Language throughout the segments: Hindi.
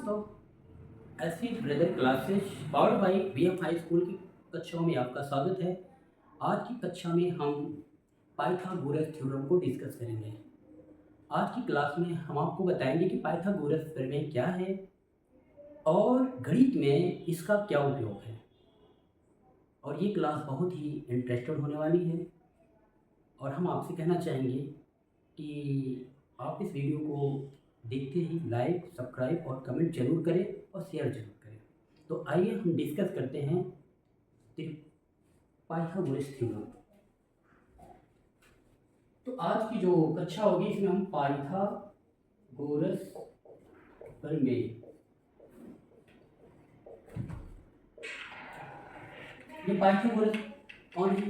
Of SC brother classes powered by BM high school की कक्षाओं में आपका स्वागत है। आज की कक्षा में हम पाइथागोरस थ्योरम को डिस्कस करेंगे। आज की क्लास में हम आपको बताएंगे कि पाइथागोरस प्रमेय क्या है और गणित में इसका क्या उपयोग है। और ये क्लास बहुत ही इंटरेस्टेड होने वाली है और हम आपसे कहना चाहेंगे कि आप इस वीडियो को देखते ही लाइक, सब्सक्राइब और कमेंट जरूर करें और शेयर जरूर करें। तो आइए हम डिस्कस करते हैं पाइथागोरस थ्योरम। तो आज की जो कक्षा होगी इसमें हम पाइथागोरस प्रमेय, ये पाइथागोरस कौन है?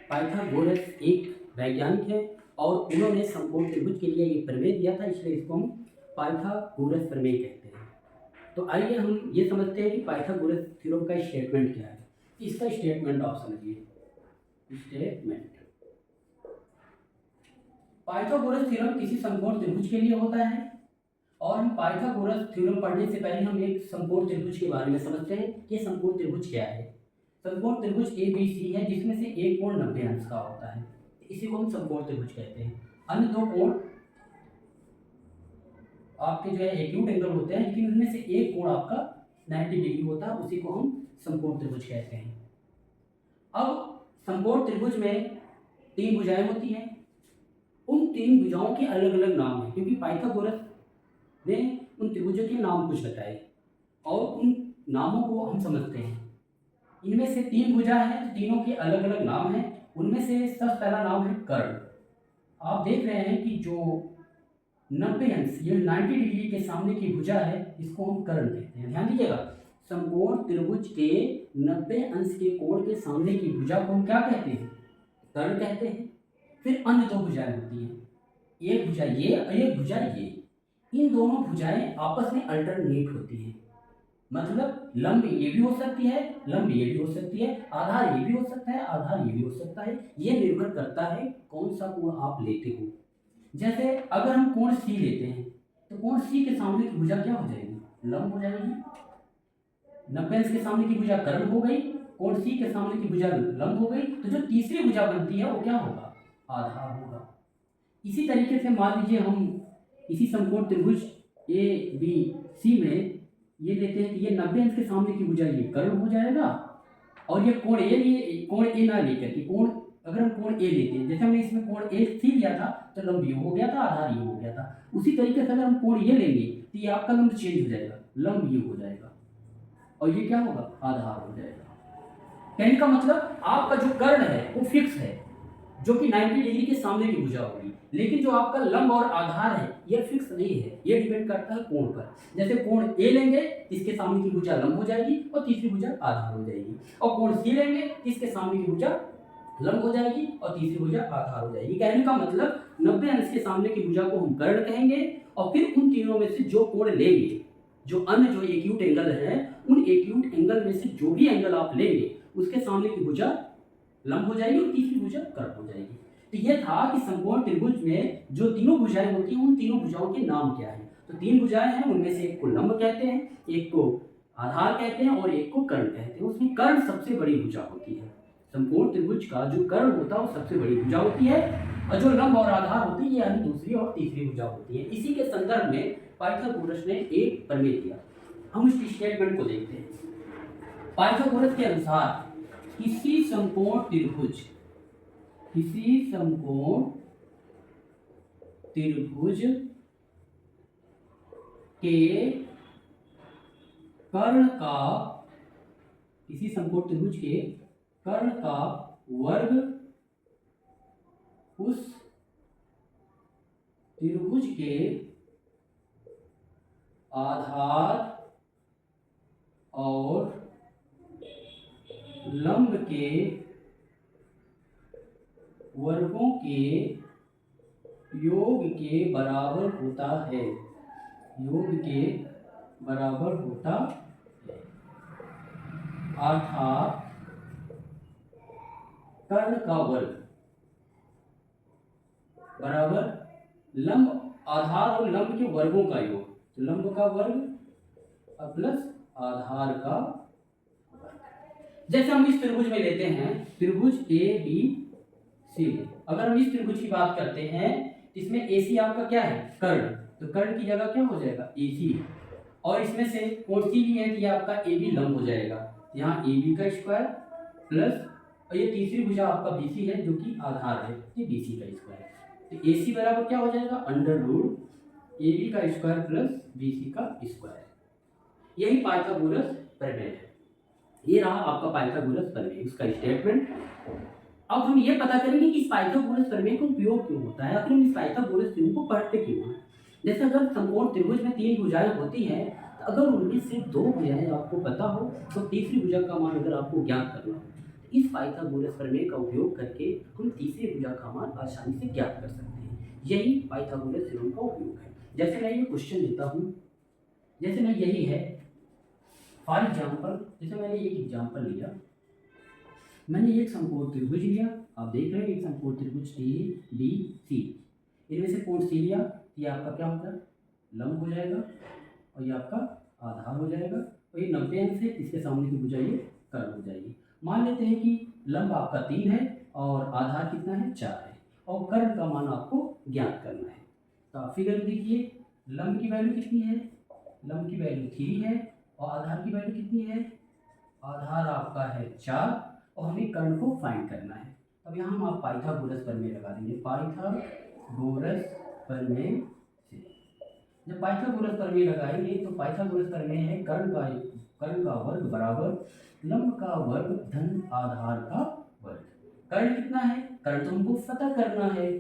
पाइथागोरस एक वैज्ञानिक है और उन्होंने समकोण त्रिभुज के लिए ये प्रमेय दिया था, इसलिए इसको हम पाइथागोरस प्रमेय कहते हैं। तो आइए हम ये समझते हैं कि पाइथागोरस थ्योरम का स्टेटमेंट क्या है। इसका स्टेटमेंट आप समझिए। स्टेटमेंट, पाइथागोरस थ्योरम किसी समकोण त्रिभुज के लिए होता है और हम पाइथागोरस थ्योरम पढ़ने से पहले हम एक समकोण त्रिभुज के बारे में समझते हैं कि समकोण त्रिभुज क्या है। समकोण त्रिभुज ए बी सी है जिसमें से एक कोण 90 अंश का होता है, इसी को हम समकोण त्रिभुज कहते हैं। अन्य दो कोण आपके जो है एक्यूट एंगल होते हैं, लेकिन उनमें से एक कोण आपका 90 डिग्री होता है, उसी को हम समकोण त्रिभुज कहते हैं। अब समकोण त्रिभुज में तीन भुजाएं होती हैं। उन तीन भुजाओं के अलग अलग नाम हैं, क्योंकि पाइथागोरस ने उन त्रिभुजों के नाम कुछ बताए और उन नामों को हम समझते हैं। इनमें से तीन भुजा हैं, तो तीनों के अलग अलग नाम हैं। उनमें से सबसे पहला नाम है कर्ण। आप देख रहे हैं कि जो 90 अंश, ये 90 डिग्री के सामने की भुजा है, इसको हम कर्ण कहते हैं। ध्यान दीजिएगा, समकोण त्रिभुज के 90 अंश के कोण के सामने की भुजा को हम क्या कहते हैं? कर्ण कहते हैं। फिर अन्य दो भुजाएं होती हैं, एक भुजा ये और एक भुजा ये। इन दोनों भुजाएं आपस में अल्टरनेट होती हैं, मतलब लंब ये भी हो सकती है, लंब ये भी हो सकती है, आधार ये भी हो सकता है, आधार ये भी हो सकता है। ये निर्भर करता है कौन सा कोण आप लेते हो। जैसे अगर हम कोण सी लेते हैं तो कोण सी के सामने की भुजा क्या हो जाएगी? लंब हो जाएगी। 90 अंश के सामने की भुजा कर्ण हो गई, कोण सी के सामने की भुजा लंब हो गई, तो जो तीसरी भुजा बनती है वो क्या होगा? आधार होगा। इसी तरीके से मान लीजिए हम इसी समकोण त्रिभुज ए बी सी में ये लेते हैं कि ये 90 अंश के सामने की भुजा ये कर्ण हो जाएगा और ये कोण ए ना लेकर के कोण, अगर हम कोण ए लेते हैं, जैसे हमने इसमें कोण ए सी लिया था तो लंब ये हो गया था, आधार ये हो गया था। उसी तरीके से अगर हम कोण ये लेंगे तो ये आपका लंब चेंज हो जाएगा, लंब ये हो जाएगा और ये क्या होगा? आधार हो जाएगा। कहने का मतलब आपका जो कर्ण है वो फिक्स है, जो कि 90 डिग्री के सामने की भुजा होगी, लेकिन जो आपका लंब और आधार है ये फिक्स नहीं है, ये डिपेंड करता है कोण पर। जैसे कोण ए लेंगे, इसके सामने की भुजा लंब हो जाएगी और तीसरी भुजा आधार हो जाएगी, और कोण सी लेंगे, इसके सामने की भुजा लंब हो जाएगी और तीसरी भुजा आधार हो जाएगी। कहने का मतलब 90 अंश के सामने की भुजा को हम कर्ण कहेंगे और फिर उन तीनों में से जो कोण लेंगे, जो अन्य जो एक्यूट एंगल है, उन एक्यूट एंगल में से जो भी एंगल आप लेंगे उसके सामने की भुजा लंब हो जाएगी और तीसरी भुजा कर्ण हो जाएगी। तो यह था कि समकोण त्रिभुज में जो तीनों भुजाएं होती हैं उन तीनों भुजाओं के नाम क्या हैं। तो तीन भुजाएं हैं, उनमें से एक को लंब कहते हैं, एक को आधार कहते हैं और एक को कर्ण कहते हैं। उसमें कर्ण सबसे बड़ी भुजा होती है। समकोण त्रिभुज का जो कर्ण होता है वो सबसे बड़ी भुजा होती है और जो लंब और आधार होती है यानी दूसरी और तीसरी भुजा होती है। इसी के संदर्भ में पाइथागोरस ने एक प्रमेय दिया। हम उसकी स्टेटमेंट को देखते हैं। पाइथागोरस के अनुसार किसी समकोण त्रिभुज के कर्ण का, किसी समकोण त्रिभुज के कर्ण का वर्ग उस त्रिभुज के आधार और लंब के वर्गों के योग के बराबर होता है, योग के बराबर होता है। अर्थात कर्ण का वर्ग बराबर लंब, आधार और लंब के वर्गों का योग। तो लंब का वर्ग का प्लस आधार का। जैसे हम इस त्रिभुज में लेते हैं त्रिभुज ए बी सी, अगर हम इस त्रिभुज की बात करते हैं इसमें AC आपका क्या है, कर्ण, तो कर्ण की जगह क्या हो जाएगा AC, और इसमें से कोण सी भी है तो ये आपका AB लंब हो जाएगा, यहाँ AB का स्क्वायर प्लस, और ये तीसरी भुजा आपका BC है जो कि आधार है, ये BC का स्क्वायर, तो AC बराबर क्या हो जाएगा अंडर रूट AB का स्क्वायर प्लस BC का स्क्वायर। यही पाइथागोरस प्रमेय है, ये रहा आपका पाइथागोरस प्रमेय, इसका स्टेटमेंट। अब हम ये पता करेंगे कि इस पाइथागोरस प्रमेय का उपयोग क्यों होता है, आखिर हम इस पाइथागोरस थ्योरम को पढ़ते क्यों हैं। जैसे अगर समकोण त्रिभुज में 3 भुजाएं होती हैं, तो अगर उनमें से 2 भुजाएं आपको पता हो तो तीसरी भुजा का मान अगर आपको ज्ञात करना हो, तो इस पाइथागोरस प्रमेय का उपयोग करके हम तीसरी भुजा का मान आसानी से ज्ञात कर सकते हैं। यही पाइथागोरस थ्योरम का उपयोग है। जैसे मैं ये क्वेश्चन लेता हूँ, जैसे मैं यही है फॉर एग्जाम्पल, जैसे मैंने एक एग्जाम्पल लिया, मैंने एक समकोण त्रिभुज लिया, आप देख रहे हैं एक समकोण त्रिभुज ABC, इनमें से कोण C लिया, ये आपका क्या होगा लंब हो जाएगा, और ये आपका आधार हो जाएगा, और ये 90 अंश है, इसके सामने की भुजा ये कर्ण हो जाएगी। मान लेते हैं कि लंब आपका 3 है और आधार कितना है 4 है, और कर्ण का मान आपको ज्ञात करना है। तो आप फिगर में देखिए लंब की वैल्यू कितनी है, लंब की वैल्यू 3 है, और आधार की वैल्यू कितनी है, आधार आपका है 4, और हमें कर्ण को फाइंड करना है। अब यहाँ हम आप पाइथागोरस प्रमेय लगा देंगे, पाइथागोरस प्रमेय से जब पाइथागोरस प्रमेय लगाएंगे तो पाइथागोरस प्रमेय है कर्ण का वर्ग बराबर लंब का वर्ग धन आधार का वर्ग। कर्ण कितना है, कर्ण तो हमको पता करना है,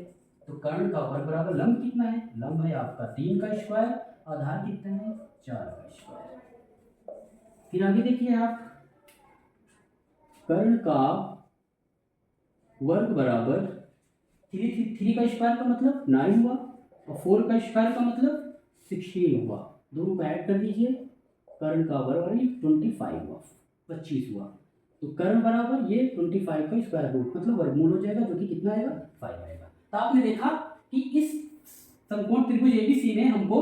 तो कर्ण का वर्ग बराबर लंब कितना है, लंब है आपका 3 का स्क्वायर, आधार कितना है 4 का स्क्वायर। फिर आगे देखिए आप, कर्ण का वर्ग बराबर 3 का स्क्वायर का मतलब 9 हुआ, और 4 का स्क्वायर का मतलब 16 हुआ, दोनों को ऐड कर दीजिए, कर्ण का वर्ग 25 हुआ, 25 हुआ, तो कर्ण बराबर ये 25 का स्क्वायर रूट मतलब वर्गमूल हो जाएगा, जो कि कितना आएगा 5 आएगा। तो आपने देखा कि इस समकोण त्रिभुज ABC में हमको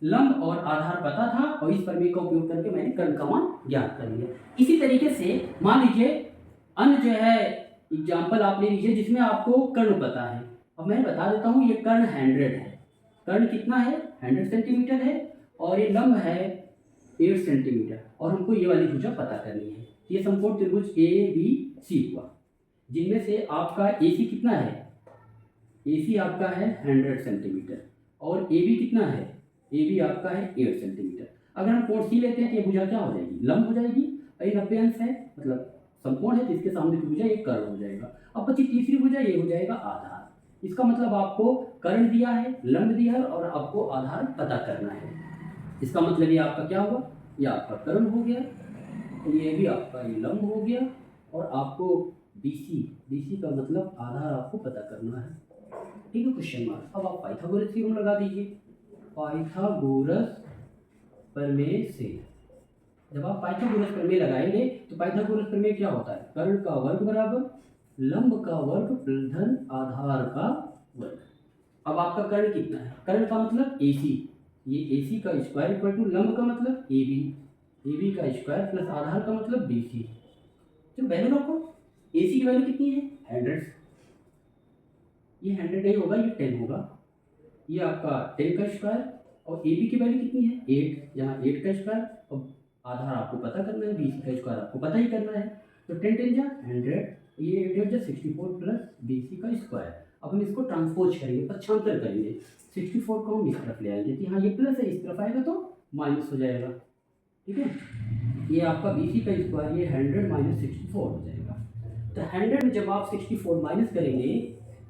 लंब और आधार पता था, और इस प्रमेय का उपयोग करके मैंने कर्ण का मान ज्ञात कर लिया। इसी तरीके से मान लीजिए अन्य जो है एग्जाम्पल आप ले लीजिए जिसमें आपको कर्ण पता है। अब मैं बता देता हूँ, ये कर्ण 100 है, कर्ण कितना है 100 सेंटीमीटर है, और ये लंब है 8 सेंटीमीटर, और हमको ये वाली भुजा पता करनी है। ये समकोण त्रिभुज ABC हुआ, जिनमें से आपका AC कितना है, AC आपका है 100 सेंटीमीटर, और AB कितना है, AB आपका है 8 सेंटीमीटर। अगर हम कोण C लेते हैं तो ये भुजा क्या हो जाएगी, लंब हो जाएगी, और ये 90 अंश है मतलब समकोण है, जिसके सामने की भुजा एक कर्ण हो जाएगा। अब बची तीसरी भुजा, ये हो जाएगा आधार। इसका मतलब आपको कर्ण दिया है, लंब दिया है, और आपको आधार पता करना है। इसका मतलब ये आपका क्या होगा, ये आपका कर्ण हो गया, ये भी आपका ये लंब हो गया, और आपको BC का मतलब आधार आपको पता करना है। ठीक है, क्वेश्चन मार्क। अब आप पाइथागोरस थ्योरम लगा दीजिए, पाइथागोरस प्रमेय से जब आप पाइथागोरस प्रमेय लगाएंगे तो पाइथागोरस प्रमेय क्या होता है, कर्ण का वर्ग बराबर लंब का वर्ग धन आधार का वर्ग। अब आपका कर्ण कितना है, कर्ण का मतलब AC, ये AC का स्क्वायर इक्वल टू लंब का मतलब AB का स्क्वायर प्लस आधार का मतलब BC। तो वैल्यू रखो, AC की वैल्यू कितनी है 100, ये 100 नहीं होगा, ये 10 होगा, ये आपका 10 का स्क्वायर, और AB की वैल्यू कितनी है 8, यहाँ 8 का स्क्वायर, और आधार आपको पता करना है, BC का स्क्वायर आपको पता ही करना है, तो 10 10 जा 100, ये 8 जा 64 प्लस BC का स्क्वायर। अब हम इसको ट्रांसपोज करेंगे, पक्षांतर करेंगे, 64 को हम इस तरफ ले आएंगे, तो यहाँ ये प्लस है, इस तरफ आएगा तो माइनस हो जाएगा। ठीक है, ये आपका BC का स्क्वायर, ये 100 माइनस 64 हो जाएगा। तो 100 में जब आप 64 माइनस करेंगे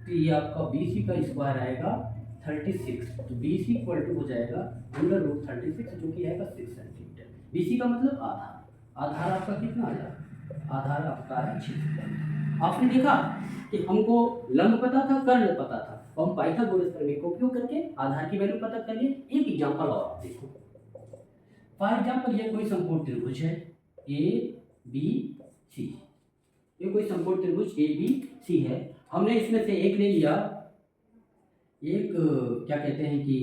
तो ये आपका BC का स्क्वायर आएगा 36, तो BC इक्वल टू हो जाएगा अंडर रूट 36, जो कि आएगा 6 सेंटीमीटर। BC का मतलब आधार, आधार आपका कितना आया, आधार आपका है 6। आपने देखा कि हमको लंब पता था, कर्ण पता था, और हम पाइथागोरस प्रमेय का उपयोग करके आधार की वैल्यू पता कर लिए। एक एग्जांपल और आप देखो, फॉर एग्जांपल ये कोई समकोण त्रिभुज है ABC, ये कोई समकोण त्रिभुज ABC है, हमने इसमें से एक ले लिया, एक क्या कहते हैं कि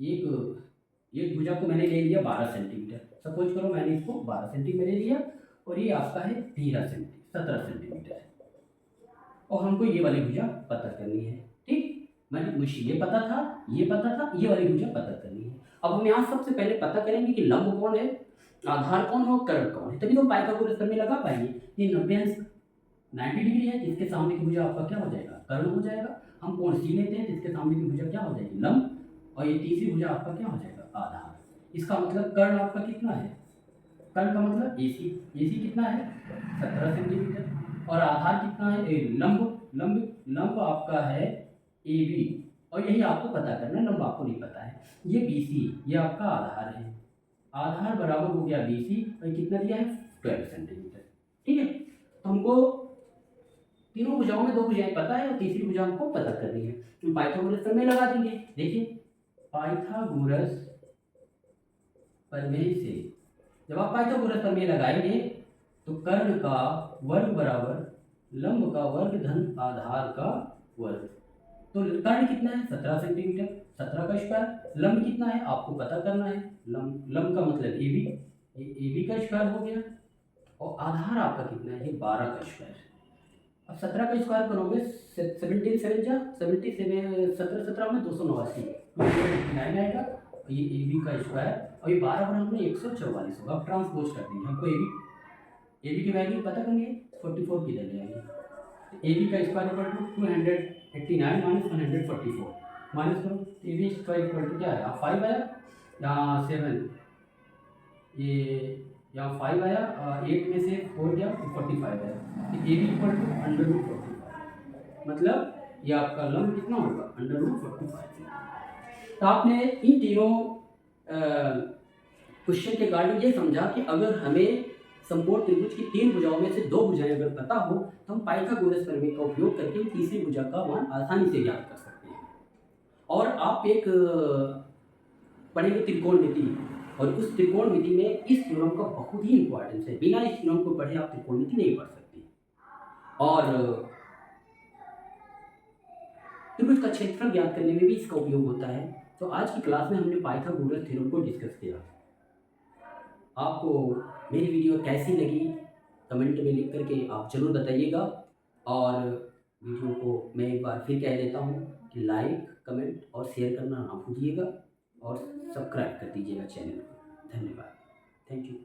एक भुजा को मैंने ले लिया 12 सेंटीमीटर, सपोज करो मैंने इसको 12 सेंटीमीटर लिया और ये आपका है 17 सेंटीमीटर और हमको ये वाली भुजा पता करनी है। ठीक, मैंने मुझे ये पता था, ये वाली भुजा पता करनी है। अब हम यहाँ सबसे पहले पता करेंगे कि लंब कौन है, आधार कौन है और कर्ण कौन है, तभी तो पाइथागोरस प्रमेय लगा पाएंगे। ये 90 डिग्री है, जिसके सामने की भुजा आपका क्या हो जाएगा, कर्ण हो जाएगा। हम कोण सी लेते हैं, जिसके सामने की भुजा क्या हो जाएगी, लंब, और ये तीसरी भुजा आपका क्या हो जाएगा, आधार। इसका मतलब कर्ण आपका कितना है, कर्ण का मतलब AC, AC कितना है 17 सेंटीमीटर और आधार कितना है, लंब आपका है AB, और यही आपको पता करना है, लंब आपको नहीं पता है। ये BC, ये आपका आधार है, आधार बराबर हो गया BC और कितना दिया है 12 सेंटीमीटर। ठीक है, तो हमको तीनों भुजाओं में 2 भुजाएं पता है और तीसरी भुजा हमको पता करनी है, तो पाइथागोरस प्रमेय लगा देंगे। देखिए पाइथागोरस प्रमेय से जब आप पाइथागोरस प्रमेय लगाएंगे तो कर्ण का वर्ग बराबर लंब का वर्ग धन आधार का वर्ग। तो कर्ण कितना है 17 सेंटीमीटर, 17 का स्क्वायर, लंब कितना है आपको पता करना है, लंब का मतलब AB, ये AB का स्क्वायर हो गया और आधार आपका कितना है, ये 12 का स्क्वायर। अब 17 का स्क्वायर करोगे 17 17 17 में 289 आएगा, ये AB का स्क्वायर और ये 12 पर हमने 144 होगा। अब ट्रांसपोज कर देंगे, हमको AB की वैल्यू पता करनी है, 44 किधर ले आएंगे, AB का square equal to 289 minus 144 minus करो, AB स्क्वायर इक्वल टू क्या आया 5 आया, यहाँ 7, ये यहाँ 5 आया, 8 में से 4 गया तो 45 आया, AB इक्वल टू √45, मतलब ये आपका लंब कितना होगा √45। तो आपने इन तीनों क्वेश्चन के कारण ये समझा कि अगर हमें समकोण त्रिभुज की 3 भुजाओं में से 2 भुजाएं अगर पता हो तो हम पाइथागोरस प्रमेय का उपयोग करके तीसरी भुजा का मान आसानी से ज्ञात कर सकते हैं। और आप एक पढ़ेंगे त्रिकोणमिति, और उस त्रिकोणमिति में इस थ्योरम का बहुत ही इंपॉर्टेंस है, बिना इस थ्योरम को पढ़े आप त्रिकोणमिति नहीं पढ़ सकते। और त्रिभुज का क्षेत्रफल ज्ञात करने में भी इसका उपयोग होता है। तो आज की क्लास में हमने पाइथागोरस थ्योरम को डिस्कस किया। आपको मेरी वीडियो कैसी लगी कमेंट में लिख करके आप जरूर बताइएगा, और वीडियो को मैं एक बार फिर कह देता हूँ कि लाइक कमेंट और शेयर करना ना भूलिएगा और सब्सक्राइब कर दीजिएगा चैनल को। धन्यवाद, थैंक यू।